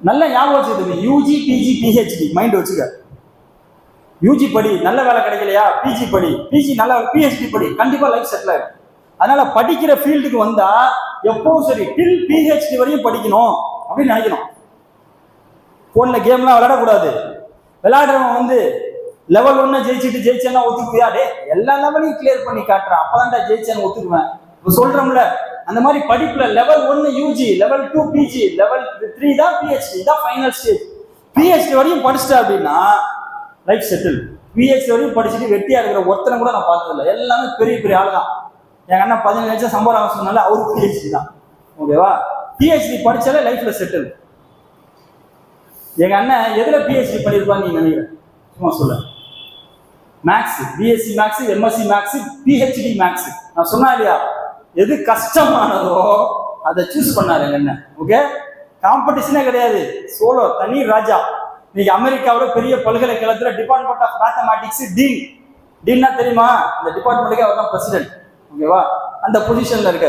நல்ல ஞாபகம் வச்சுக்கிட்டு யூஜி பிஜி பிஹெச்டி மைண்ட் வச்சுக்க. யூஜி படி, நல்ல வேலை கிடைக்கலையா பிஜி படி, பிஜி நல்ல பிஹெச்டி படி, கண்டிப்பா லைஃப் செட்டில் ஆகும். அதனால படிக்கிற ஃபீல்டுக்கு வந்தா எப்பவும் சரி டில் பிஹெச்டி வரையும் படிக்கணும் அப்படின்னு நினைக்கணும். போன்ல கேம்லாம் விளையாடக்கூடாது. விளையாடுறவன் லெவல் 1 ஜெயிச்சேன்னா ஒத்துக்குவியா? டே எல்லா லெவலையும் கிளியர் பண்ணி காட்டுறான், அப்பதான்டா ஜெயிச்சேன்னு ஒத்துக்குவேன். இப்போ சொல்றோம்ல, அந்த மாதிரி படிப்புல level 1 UG, level 2 PG, level 3 தான் பிஹெச்டி, தான் ஃபைனல் ஸ்டேஜ். பிஹெச்டி வரையும் படிச்சுட்டா அப்படின்னா லைஃப் செட்டில். பிஹெச்டி வரையும் படிச்சுட்டு வெட்டியா இருக்கிற ஒருத்தனை கூட நான் பார்த்ததில்லை. எல்லாமே பெரிய பெரிய ஆள் தான். எங்க அண்ணன் 17 லட்சம் சம்பளம் சொன்னால அவருக்கு பிஹெச்டி தான். ஓகேவா? பிஹெச்டி படிச்சாலே லைஃப்ல செட்டில். எங்க அண்ணன் எதுல பிஹெச்டி பண்ணிருப்பான்னு நீங்க நினைக்கிறேன்? சும்மா சொல்ல. Maths, BSc maths, MSc maths, PhD maths. நான் சொன்னா இல்லையா, எது கஷ்டமானதோ அதை சூஸ் பண்ணாரு எங்க அண்ணன். ஓகே, காம்படிஷனே கிடையாது, சோலோ, தனி ராஜா. இன்னைக்கு அமெரிக்காவோட பெரிய பல்கலைக்கழகத்துல டிபார்ட்மெண்ட் ஆஃப் மேத்தமேட்டிக்ஸ் டீன்னா தெரியுமா? அந்த டிபார்ட்மெண்ட்டுக்கு அவர் தான் பிரசிடென்ட். ஓகேவா? அந்த பொசிஷன்ல இருக்காரு.